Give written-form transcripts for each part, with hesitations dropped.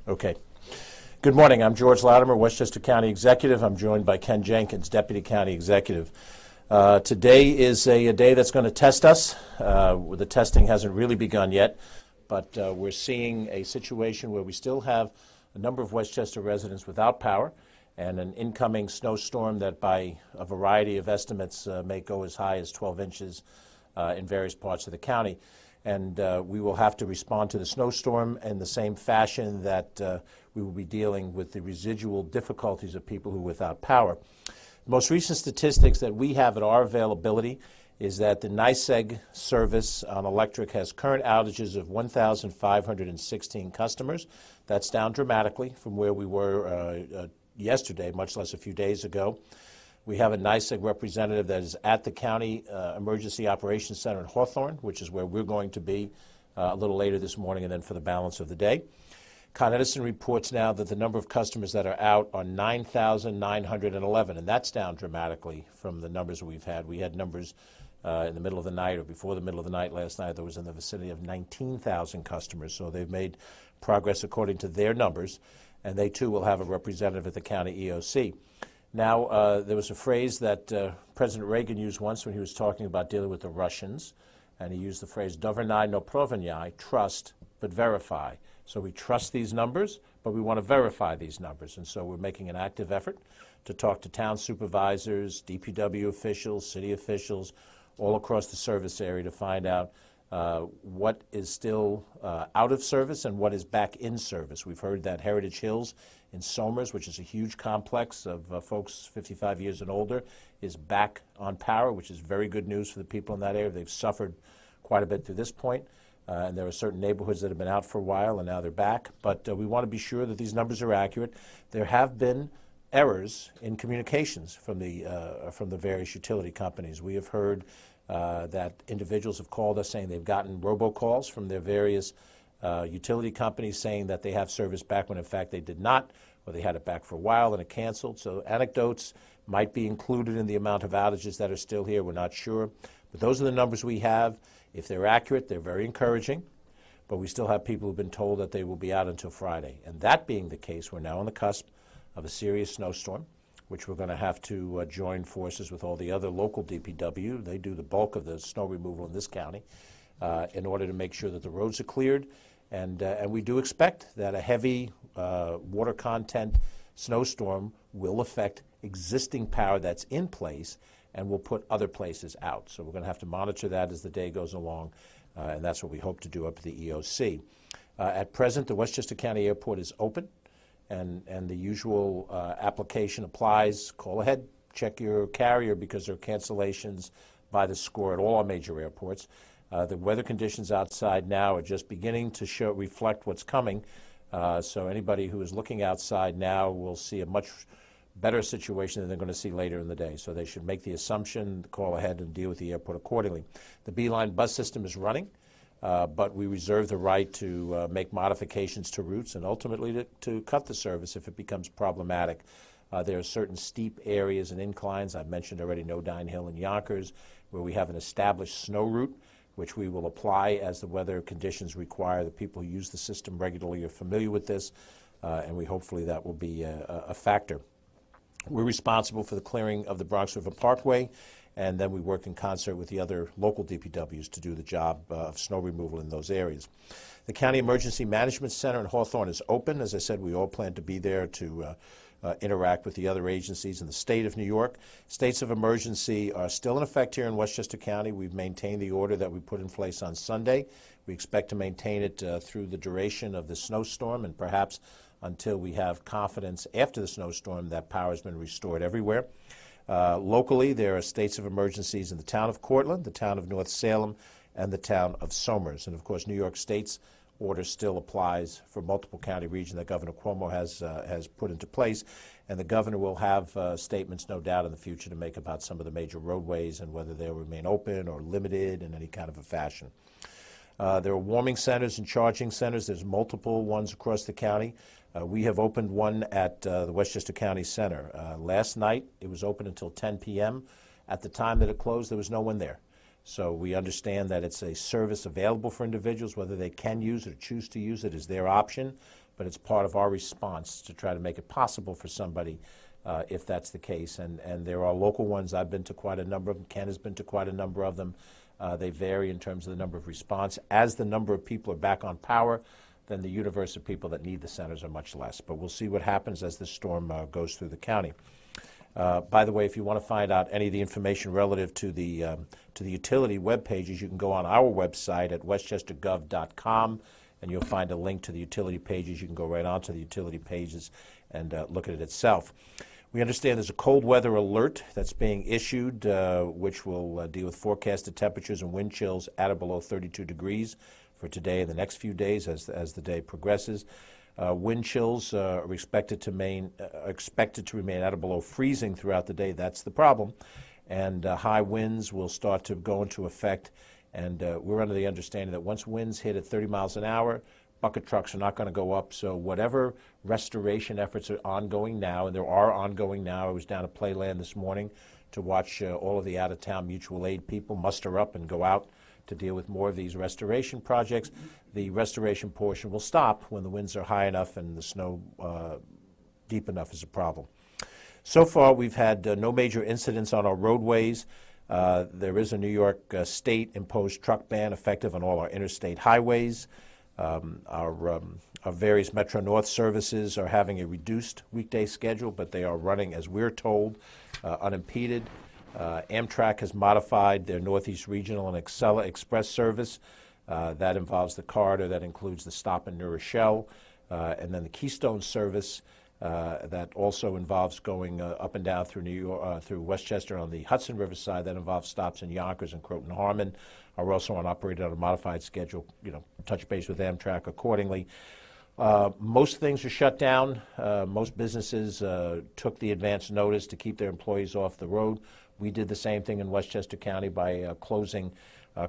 Okay. Good morning. I'm George Latimer, Westchester County Executive. I'm joined by Ken Jenkins, Deputy County Executive. Today is a day that's going to test us. The testing hasn't really begun yet, but we're seeing a situation where we still have a number of Westchester residents without power and an incoming snowstorm that by a variety of estimates may go as high as 12 inches in various parts of the county. And we will have to respond to the snowstorm in the same fashion that we will be dealing with the residual difficulties of people who are without power. The most recent statistics that we have at our availability is that the NYSEG service on electric has current outages of 1,516 customers. That's down dramatically from where we were yesterday, much less a few days ago. We have a NYSEG representative that is at the County Emergency Operations Center in Hawthorne, which is where we're going to be a little later this morning and then for the balance of the day. Con Edison reports now that the number of customers that are out are 9,911, and that's down dramatically from the numbers we've had. We had numbers in the middle of the night or before the middle of the night last night that was in the vicinity of 19,000 customers. So they've made progress according to their numbers, and they too will have a representative at the county EOC. Now, there was a phrase that President Reagan used once when he was talking about dealing with the Russians, and he used the phrase, "Dovernai no provenai," trust but verify. So we trust these numbers, but we want to verify these numbers. And so we're making an active effort to talk to town supervisors, DPW officials, city officials, all across the service area to find out what is still out of service and what is back in service. We've heard that Heritage Hills in Somers, which is a huge complex of folks 55 years and older, is back on power, which is very good news for the people in that area. They've suffered quite a bit to this point, and there are certain neighborhoods that have been out for a while, and now they're back. But we want to be sure that these numbers are accurate. There have been errors in communications from the various utility companies. We have heard that individuals have called us saying they've gotten robocalls from their various utility companies saying that they have service back when in fact they did not, or they had it back for a while and it canceled. So anecdotes might be included in the amount of outages that are still here. We're not sure. But those are the numbers we have. If they're accurate, they're very encouraging. But we still have people who've been told that they will be out until Friday. And that being the case, we're now on the cusp of a serious snowstorm, which we're going to have to join forces with all the other local DPW. They do the bulk of the snow removal in this county in order to make sure that the roads are cleared. And we do expect that a heavy water content snowstorm will affect existing power that's in place and will put other places out. So we're going to have to monitor that as the day goes along, and that's what we hope to do up at the EOC. At present, the Westchester County Airport is open, and the usual application applies. Call ahead, check your carrier, because there are cancellations by the score at all our major airports. The weather conditions outside now are just beginning to reflect what's coming. So anybody who is looking outside now will see a much better situation than they're going to see later in the day. So they should make the assumption, call ahead, and deal with the airport accordingly. The Beeline bus system is running, but we reserve the right to make modifications to routes and ultimately to cut the service if it becomes problematic. There are certain steep areas and inclines. I've mentioned already Nodine Hill and Yonkers, where we have an established snow route, which we will apply as the weather conditions require. The people who use the system regularly are familiar with this, and hopefully that will be a factor. We're responsible for the clearing of the Bronx River Parkway, and then we work in concert with the other local DPWs to do the job of snow removal in those areas. The County Emergency Management Center in Hawthorne is open. As I said, we all plan to be there to interact with the other agencies in the state of New York. States of emergency are still in effect here in Westchester County. We've maintained the order that we put in place on Sunday. We expect to maintain it through the duration of the snowstorm and perhaps until we have confidence after the snowstorm that power has been restored everywhere. Locally, there are states of emergencies in the town of Cortland, the town of North Salem, and the town of Somers. And of course, New York State's order still applies for multiple county regions that Governor Cuomo has put into place. And the governor will have statements, no doubt, in the future to make about some of the major roadways and whether they'll remain open or limited in any kind of a fashion. There are warming centers and charging centers. There's multiple ones across the county. We have opened one at the Westchester County Center. Last night, it was open until 10 p.m. At the time that it closed, there was no one there. So we understand that it's a service available for individuals. Whether they can use it or choose to use it is their option. but it's part of our response to try to make it possible for somebody if that's the case. And there are local ones. I've been to quite a number of them. Ken has been to quite a number of them. They vary in terms of the number of response. As the number of people are back on power, then the universe of people that need the centers are much less. But we'll see what happens as this storm goes through the county. By the way, if you want to find out any of the information relative to the utility web pages, you can go on our website at westchestergov.com, and you'll find a link to the utility pages. You can go right onto the utility pages and look at it itself. We understand there's a cold weather alert that's being issued, which will deal with forecasted temperatures and wind chills at or below 32 degrees for today and the next few days as the day progresses. Wind chills are expected to remain at or below freezing throughout the day. That's the problem. And high winds will start to go into effect. And we're under the understanding that once winds hit at 30 miles an hour, bucket trucks are not going to go up. So whatever restoration efforts are ongoing now, and there are ongoing now. I was down at Playland this morning to watch all of the out-of-town mutual aid people muster up and go out to deal with more of these restoration projects. The restoration portion will stop when the winds are high enough and the snow deep enough is a problem. So far, we've had no major incidents on our roadways. There is a New York state-imposed truck ban effective on all our interstate highways. Our various Metro North services are having a reduced weekday schedule, but they are running, as we're told, unimpeded. Amtrak has modified their Northeast Regional and Excella Express service. That involves the corridor that includes the stop in New Rochelle, and then the Keystone service that also involves going up and down through New York, through Westchester on the Hudson River side. That involves stops in Yonkers and Croton Harmon. Are also operated on a modified schedule. Touch base with Amtrak accordingly. Most things are shut down. Most businesses took the advance notice to keep their employees off the road. We did the same thing in Westchester County by closing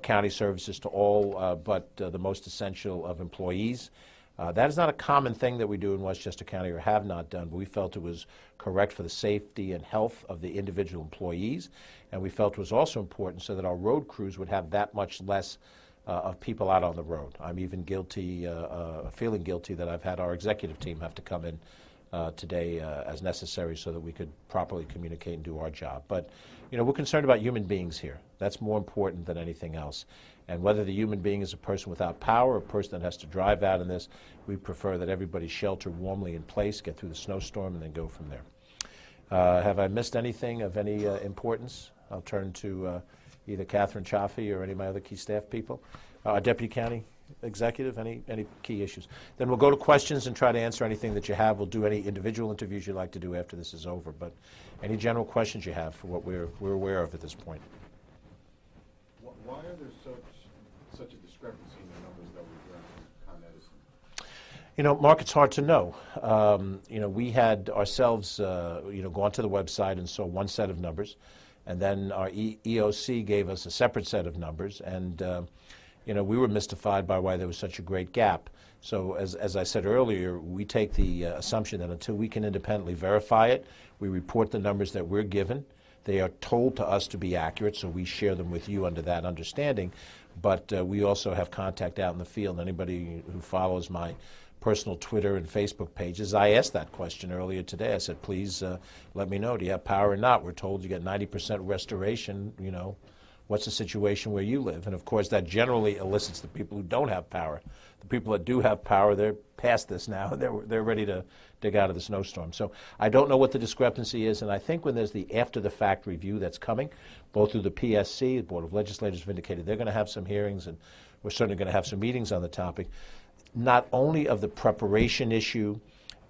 county services to all but the most essential of employees. That is not a common thing that we do in Westchester County or have not done, but we felt it was correct for the safety and health of the individual employees, and we felt it was also important so that our road crews would have that much less of people out on the road. I'm even guilty, feeling guilty that I've had our executive team have to come in today as necessary so that we could properly communicate and do our job. But, we're concerned about human beings here. That's more important than anything else. And whether the human being is a person without power or a person that has to drive out in this, we prefer that everybody shelter warmly in place, get through the snowstorm, and then go from there. Have I missed anything of any importance? I'll turn to either Catherine Chaffee or any of my other key staff people. Deputy County Executive, any key issues? Then we'll go to questions and try to answer anything that you have. We'll do any individual interviews you'd like to do after this is over. But any general questions you have for what we're aware of at this point? Why are there such a discrepancy in the numbers that we've run on Edison? Mark, it's hard to know. We had ourselves, gone to the website and saw one set of numbers, and then our EOC gave us a separate set of numbers, and we were mystified by why there was such a great gap. So as I said earlier, we take the assumption that until we can independently verify it, we report the numbers that we're given. They are told to us to be accurate, so we share them with you under that understanding. But we also have contact out in the field. Anybody who follows my personal Twitter and Facebook pages, I asked that question earlier today. I said, please let me know, do you have power or not? We're told you get 90% restoration, what's the situation where you live? And of course, that generally elicits the people who don't have power. The people that do have power, they're past this now. They're ready to dig out of the snowstorm. So I don't know what the discrepancy is, and I think when there's the after-the-fact review that's coming, both through the PSC, the Board of Legislators have indicated they're going to have some hearings, and we're certainly going to have some meetings on the topic, not only of the preparation issue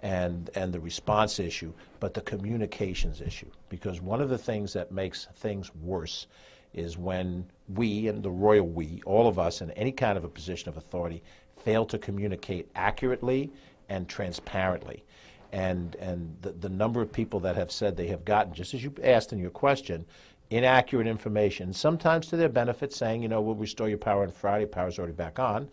and the response issue, but the communications issue. Because one of the things that makes things worse is when we, and the royal we, all of us in any kind of a position of authority, fail to communicate accurately and transparently. And the number of people that have said they have gotten, just as you asked in your question, inaccurate information, sometimes to their benefit, saying, we'll restore your power on Friday, power's already back on,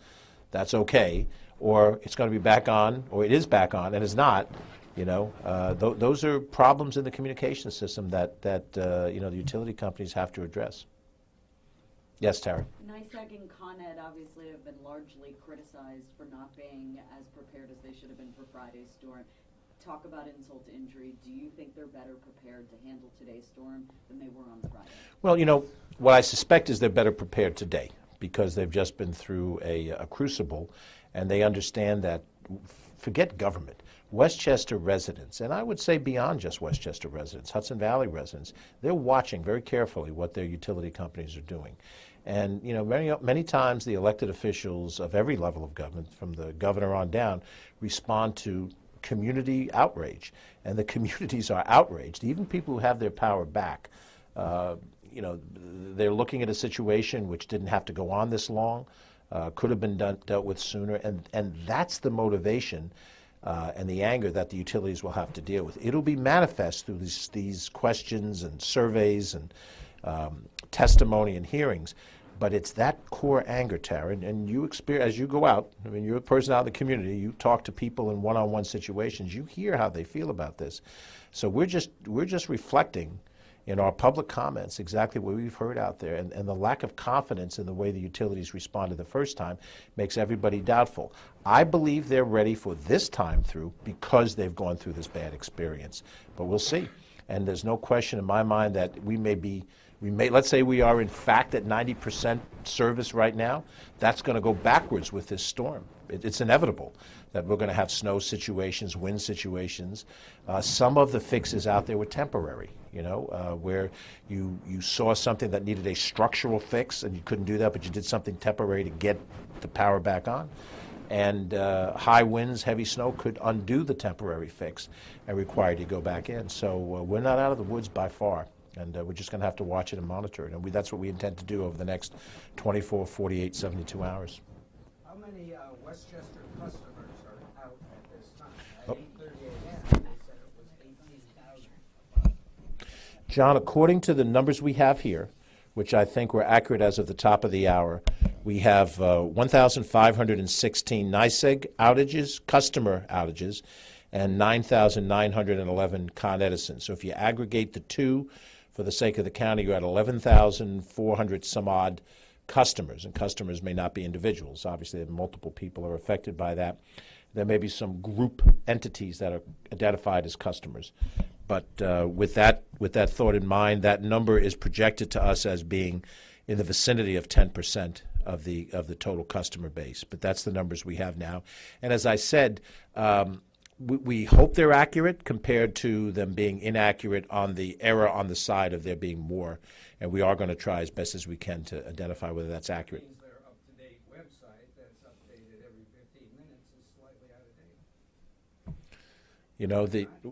that's okay, or it's going to be back on, or it is back on, and it's not. Those are problems in the communication system that the utility companies have to address. Yes, Tara. NICEAG and Con Ed obviously have been largely criticized for not being as prepared as they should have been for Friday's storm. Talk about insult to injury. Do you think they're better prepared to handle today's storm than they were on Friday? Well, you know, what I suspect is they're better prepared today because they've just been through a crucible, and they understand that, forget government, Westchester residents, and I would say beyond just Westchester residents, Hudson Valley residents, they're watching very carefully what their utility companies are doing. And, you know, many times the elected officials of every level of government, from the governor on down, respond to community outrage. And the communities are outraged, even people who have their power back. You know, they're looking at a situation which didn't have to go on this long, could have been dealt with sooner, and that's the motivation and the anger that the utilities will have to deal with. It'll be manifest through these questions and surveys and testimony and hearings, but it's that core anger, Tara, and you experience, as you go out, I mean, you're a person out in the community, you talk to people in one-on-one situations, you hear how they feel about this. So we're just reflecting in our public comments exactly what we've heard out there, and the lack of confidence in the way the utilities responded the first time makes everybody doubtful. I believe they're ready for this time through because they've gone through this bad experience, but we'll see. And there's no question in my mind that let's say we are in fact at 90% service right now. That's going to go backwards with this storm. It's inevitable that we're going to have snow situations, wind situations. Some of the fixes out there were temporary, you know, where you saw something that needed a structural fix and you couldn't do that, but you did something temporary to get the power back on. And high winds, heavy snow could undo the temporary fix and require you to go back in. So we're not out of the woods by far. And we're just going to have to watch it and monitor it. And that's what we intend to do over the next 24, 48, 72 hours. How many Westchester customers are out at this time? At 8:30 a.m., they said it was 18,000. John, according to the numbers we have here, which I think were accurate as of the top of the hour, we have 1,516 NICEAG outages, customer outages, and 9,911 Con Edison. So if you aggregate the two, for the sake of the county, you're at 11,400 some odd customers, and customers may not be individuals. Obviously, multiple people are affected by that. There may be some group entities that are identified as customers. But with that thought in mind, that number is projected to us as being in the vicinity of 10% of the total customer base. But that's the numbers we have now. And as I said, we hope they're accurate compared to them being inaccurate on the error on the side of there being more. And we are going to try as best as we can to identify whether that's accurate. Their up-to-date website that's updated every 15 minutes is slightly out of date. You know,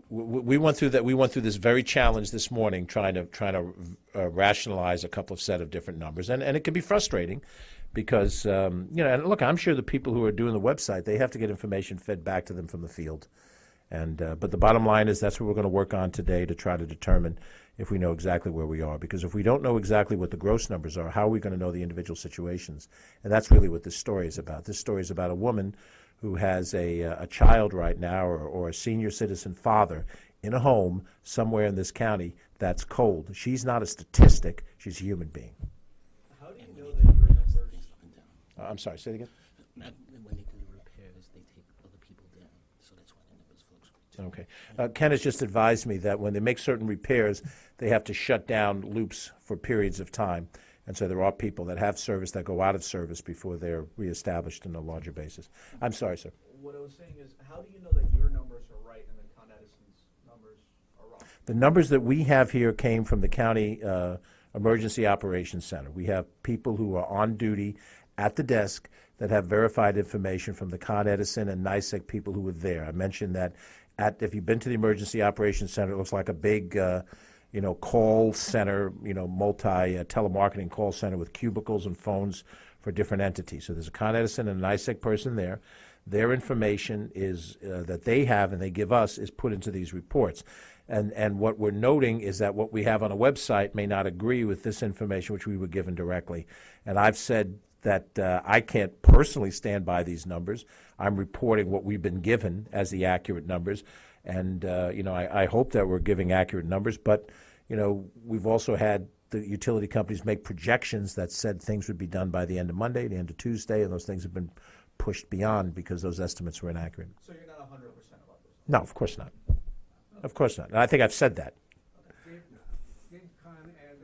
we went through that. We went through this very challenge this morning, trying to rationalize a couple of set of different numbers, and it can be frustrating. Because, you know, and look, I'm sure the people who are doing the website, they have to get information fed back to them from the field. And but the bottom line is that's what we're going to work on today to try to determine if we know exactly where we are. Because if we don't know exactly what the gross numbers are, how are we going to know the individual situations? And that's really what this story is about. This story is about a woman who has a child right now or a senior citizen father in a home somewhere in this county that's cold. She's not a statistic. She's a human being. How do you know that your numbers... I'm sorry, say it again? When they do the repairs, they take other people down, so that's why the numbers fluctuate. Okay. Ken has just advised me that when they make certain repairs, they have to shut down loops for periods of time. And so there are people that have service that go out of service before they're reestablished on a larger basis. I'm sorry, sir. What I was saying is, how do you know that your numbers are right and that Con Edison's numbers are wrong? The numbers that we have here came from the county emergency operations center. We have people who are on duty at the desk that have verified information from the Con Edison and NICEAG people who were there. I mentioned that if you've been to the Emergency Operations Center, it looks like a big, call center, telemarketing call center with cubicles and phones for different entities. So there's a Con Edison and a NICEAG person there. Their information is that they have and they give us is put into these reports. And what we're noting is that what we have on a website may not agree with this information which we were given directly. And I've said that I can't personally stand by these numbers. I'm reporting what we've been given as the accurate numbers. And, I hope that we're giving accurate numbers. But, we've also had the utility companies make projections that said things would be done by the end of Monday, the end of Tuesday, and those things have been pushed beyond because those estimates were inaccurate. So you're not 100% about this? No, of course not. Of course not. And I think I've said that. Did Con Ed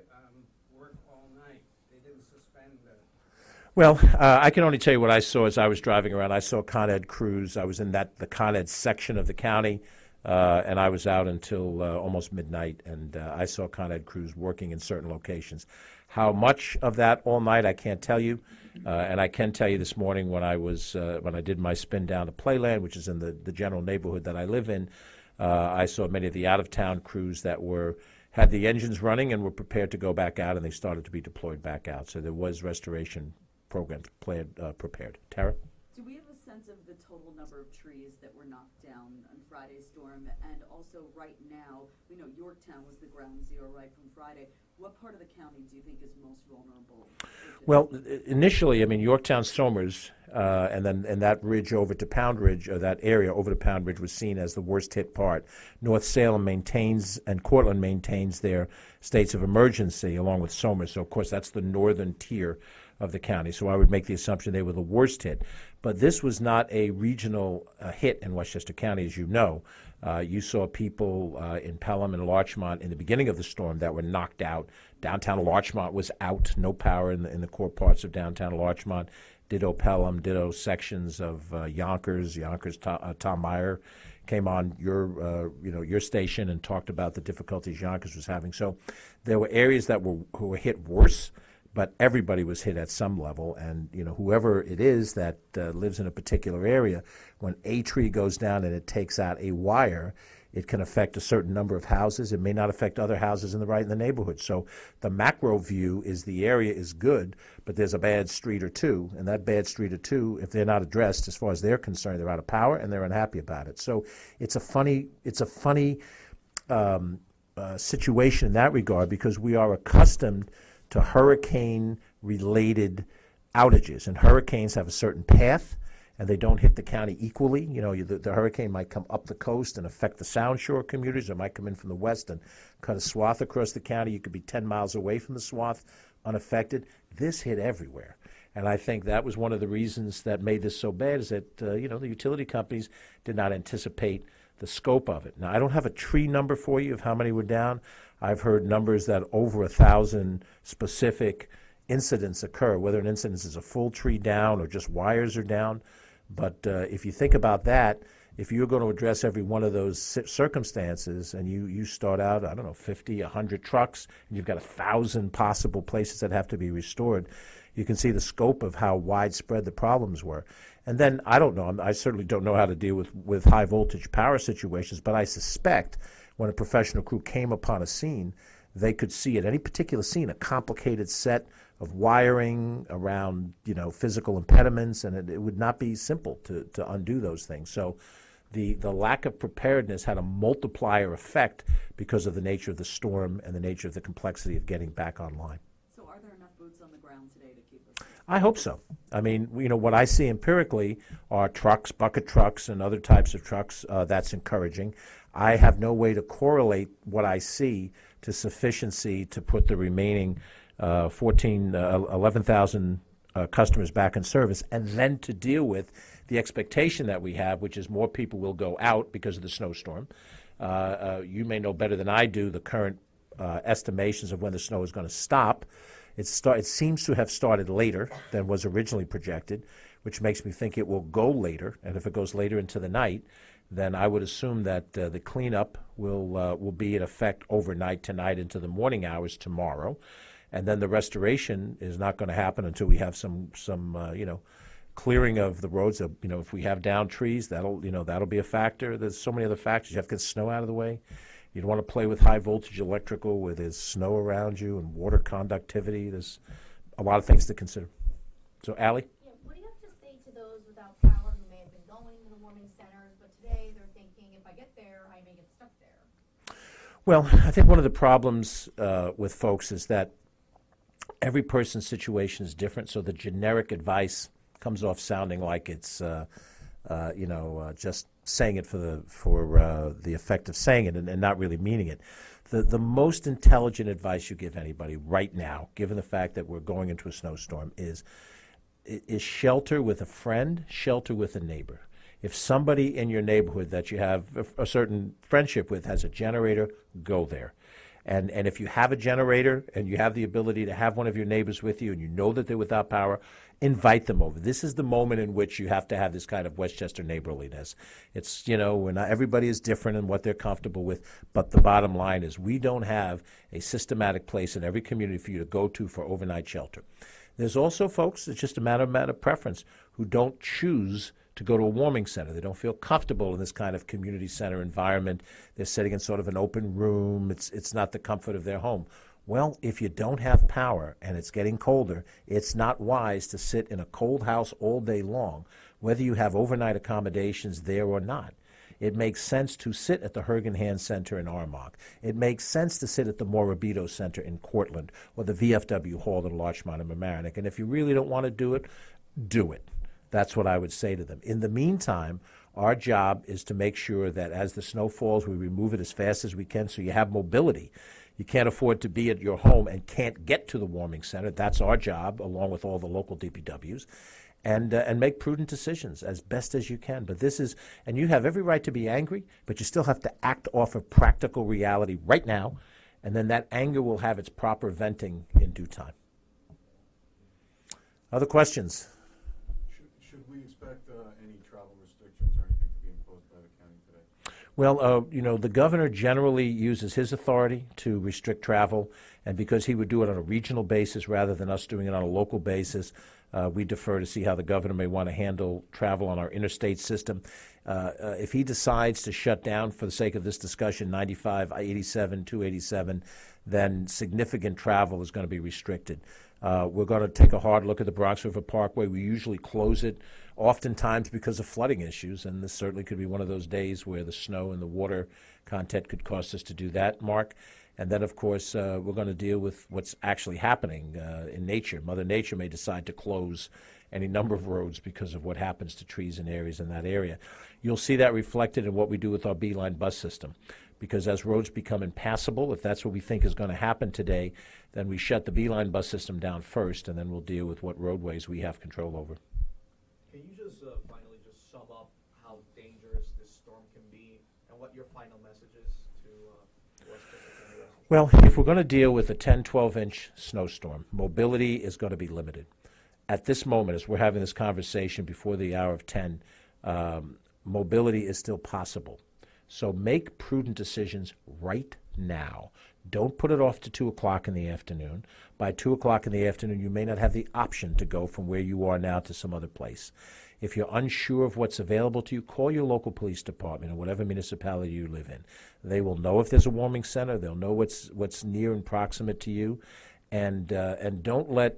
work all night? They didn't suspend Well, I can only tell you what I saw as I was driving around. I saw Con Ed crews. I was in the Con Ed section of the county, and I was out until almost midnight, and I saw Con Ed crews working in certain locations. How much of that all night, I can't tell you. And I can tell you this morning when I did my spin down to Playland, which is in the general neighborhood that I live in, I saw many of the out-of-town crews that had the engines running and were prepared to go back out, and they started to be deployed back out. So there was restoration programs prepared. Tara? Do we have a sense of the total number of trees that were knocked down on Friday's storm? And also right now, we know Yorktown was the ground zero right from Friday. What part of the county do you think is most vulnerable? Well, initially, I mean, Yorktown, Somers, and that ridge over to Pound Ridge, or that area over to Pound Ridge was seen as the worst hit part. North Salem maintains and Cortland maintains their states of emergency along with Somers. So, of course, that's the northern tier of the county. So I would make the assumption they were the worst hit. But this was not a regional hit in Westchester County, as you know. You saw people in Pelham and Larchmont in the beginning of the storm that were knocked out. Downtown Larchmont was out, no power in the core parts of downtown Larchmont. Ditto Pelham, ditto sections of Yonkers. Tom Meyer came on your station and talked about the difficulties Yonkers was having. So there were areas who were hit worse, but everybody was hit at some level. And whoever it is that lives in a particular area, when a tree goes down and it takes out a wire, it can affect a certain number of houses. It may not affect other houses in the neighborhood. So the macro view is the area is good, but there's a bad street or two, and that bad street or two, if they're not addressed, as far as they're concerned, they're out of power and they're unhappy about it. So it's a funny situation in that regard, because we are accustomed to hurricane-related outages, and hurricanes have a certain path, and they don't hit the county equally. The hurricane might come up the coast and affect the Sound Shore commuters, or it might come in from the west and cut a swath across the county. You could be 10 miles away from the swath unaffected. This hit everywhere, and I think that was one of the reasons that made this so bad, is that the utility companies did not anticipate the scope of it. Now, I don't have a tree number for you of how many were down. I've heard numbers that over 1,000 specific incidents occur, whether an incident is a full tree down or just wires are down. But if you think about that, if you're going to address every one of those circumstances, and you start out, 50, 100 trucks, and you've got 1,000 possible places that have to be restored, you can see the scope of how widespread the problems were. And then, I don't know, I certainly don't know how to deal with high voltage power situations, but I suspect when a professional crew came upon a scene, they could see at any particular scene a complicated set of wiring around, physical impediments, and it would not be simple to undo those things. So the lack of preparedness had a multiplier effect because of the nature of the storm and the nature of the complexity of getting back online. So are there enough boots on the ground today to keep us? I hope so. I mean, what I see empirically are trucks, bucket trucks, and other types of trucks. That's encouraging. I have no way to correlate what I see to sufficiency to put the remaining 11,000 customers back in service, and then to deal with the expectation that we have, which is more people will go out because of the snowstorm. You may know better than I do the current estimations of when the snow is going to stop. It seems to have started later than was originally projected, which makes me think it will go later. And if it goes later into the night, then I would assume that the cleanup will be in effect overnight tonight into the morning hours tomorrow. And then the restoration is not going to happen until we have some clearing of the roads. If we have down trees, that'll be a factor. There's so many other factors. You have to get snow out of the way. You don't want to play with high voltage electrical where there's snow around you and water conductivity. There's a lot of things to consider. So, Allie? Yeah, what do you have to say to those without power who may have been going to the warming centers, but today they're thinking, if I get there, I may get stuck there? Well, I think one of the problems with folks is that every person's situation is different, so the generic advice comes off sounding like it's, just saying it for the effect of saying it and not really meaning it. The most intelligent advice you give anybody right now, given the fact that we're going into a snowstorm, is shelter with a friend, shelter with a neighbor. If somebody in your neighborhood that you have a certain friendship with has a generator, go there. And if you have a generator and you have the ability to have one of your neighbors with you and you know that they're without power, invite them over. This is the moment in which you have to have this kind of Westchester neighborliness. It's, we're not, everybody is different in what they're comfortable with, but the bottom line is we don't have a systematic place in every community for you to go to for overnight shelter. There's also folks, it's just a matter of preference, who don't choose to go to a warming center. They don't feel comfortable in this kind of community center environment. They're sitting in sort of an open room. It's not the comfort of their home. Well, if you don't have power and it's getting colder, it's not wise to sit in a cold house all day long, whether you have overnight accommodations there or not. It makes sense to sit at the Hergen Hand Center in Armonk. It makes sense to sit at the Morabito Center in Cortland or the VFW Hall in Larchmont and Mamaroneck. And if you really don't want to do it, do it. That's what I would say to them. In the meantime, our job is to make sure that as the snow falls, we remove it as fast as we can so you have mobility. You can't afford to be at your home and can't get to the warming center. That's our job, along with all the local DPWs, and make prudent decisions as best as you can. But this is, and you have every right to be angry, but you still have to act off of practical reality right now, and then that anger will have its proper venting in due time. Other questions? Should we expect any travel restrictions or anything to be imposed by the county today? Well, the governor generally uses his authority to restrict travel, and because he would do it on a regional basis rather than us doing it on a local basis, we defer to see how the governor may want to handle travel on our interstate system. If he decides to shut down, for the sake of this discussion, 95, 87, 287, then significant travel is going to be restricted. We're going to take a hard look at the Bronx River Parkway. We usually close it oftentimes because of flooding issues, and this certainly could be one of those days where the snow and the water content could cause us to do that, Mark. And then, of course, we're going to deal with what's actually happening in nature. Mother Nature may decide to close any number of roads because of what happens to trees and areas in that area. You'll see that reflected in what we do with our Beeline bus system, because as roads become impassable, if that's what we think is going to happen today, then we shut the Beeline bus system down first, and then we'll deal with what roadways we have control over. Can you just finally just sum up how dangerous this storm can be and what your final message is to Westchester County residents? Well, if we're going to deal with a 10, 12-inch snowstorm, mobility is going to be limited. At this moment, as we're having this conversation before the hour of 10, mobility is still possible. So make prudent decisions right now. Don't put it off to 2 o'clock in the afternoon. By 2 o'clock in the afternoon, you may not have the option to go from where you are now to some other place. If you're unsure of what's available to you, call your local police department or whatever municipality you live in. They will know if there's a warming center. They'll know what's near and proximate to you. And don't let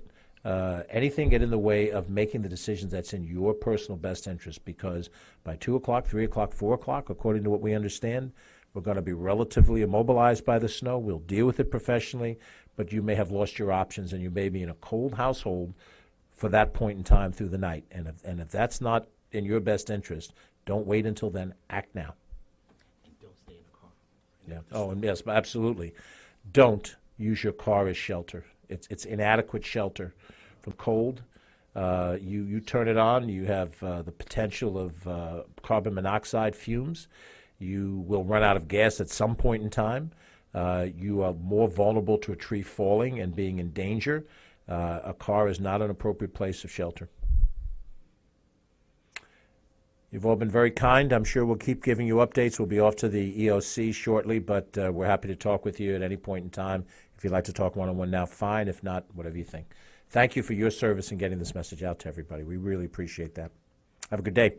anything get in the way of making the decisions that's in your personal best interest, because by 2 o'clock, 3 o'clock, 4 o'clock, according to what we understand, we're going to be relatively immobilized by the snow. We'll deal with it professionally, but you may have lost your options and you may be in a cold household for that point in time through the night. And if that's not in your best interest, don't wait until then. Act now. And don't stay in the car. Yeah. Oh, and yes, absolutely. Don't use your car as shelter. It's inadequate shelter from cold. You turn it on, you have the potential of carbon monoxide fumes. You will run out of gas at some point in time. You are more vulnerable to a tree falling and being in danger. A car is not an appropriate place of shelter. You've all been very kind. I'm sure we'll keep giving you updates. We'll be off to the EOC shortly, but we're happy to talk with you at any point in time. If you'd like to talk one-on-one now, fine. If not, whatever you think. Thank you for your service in getting this message out to everybody. We really appreciate that. Have a good day.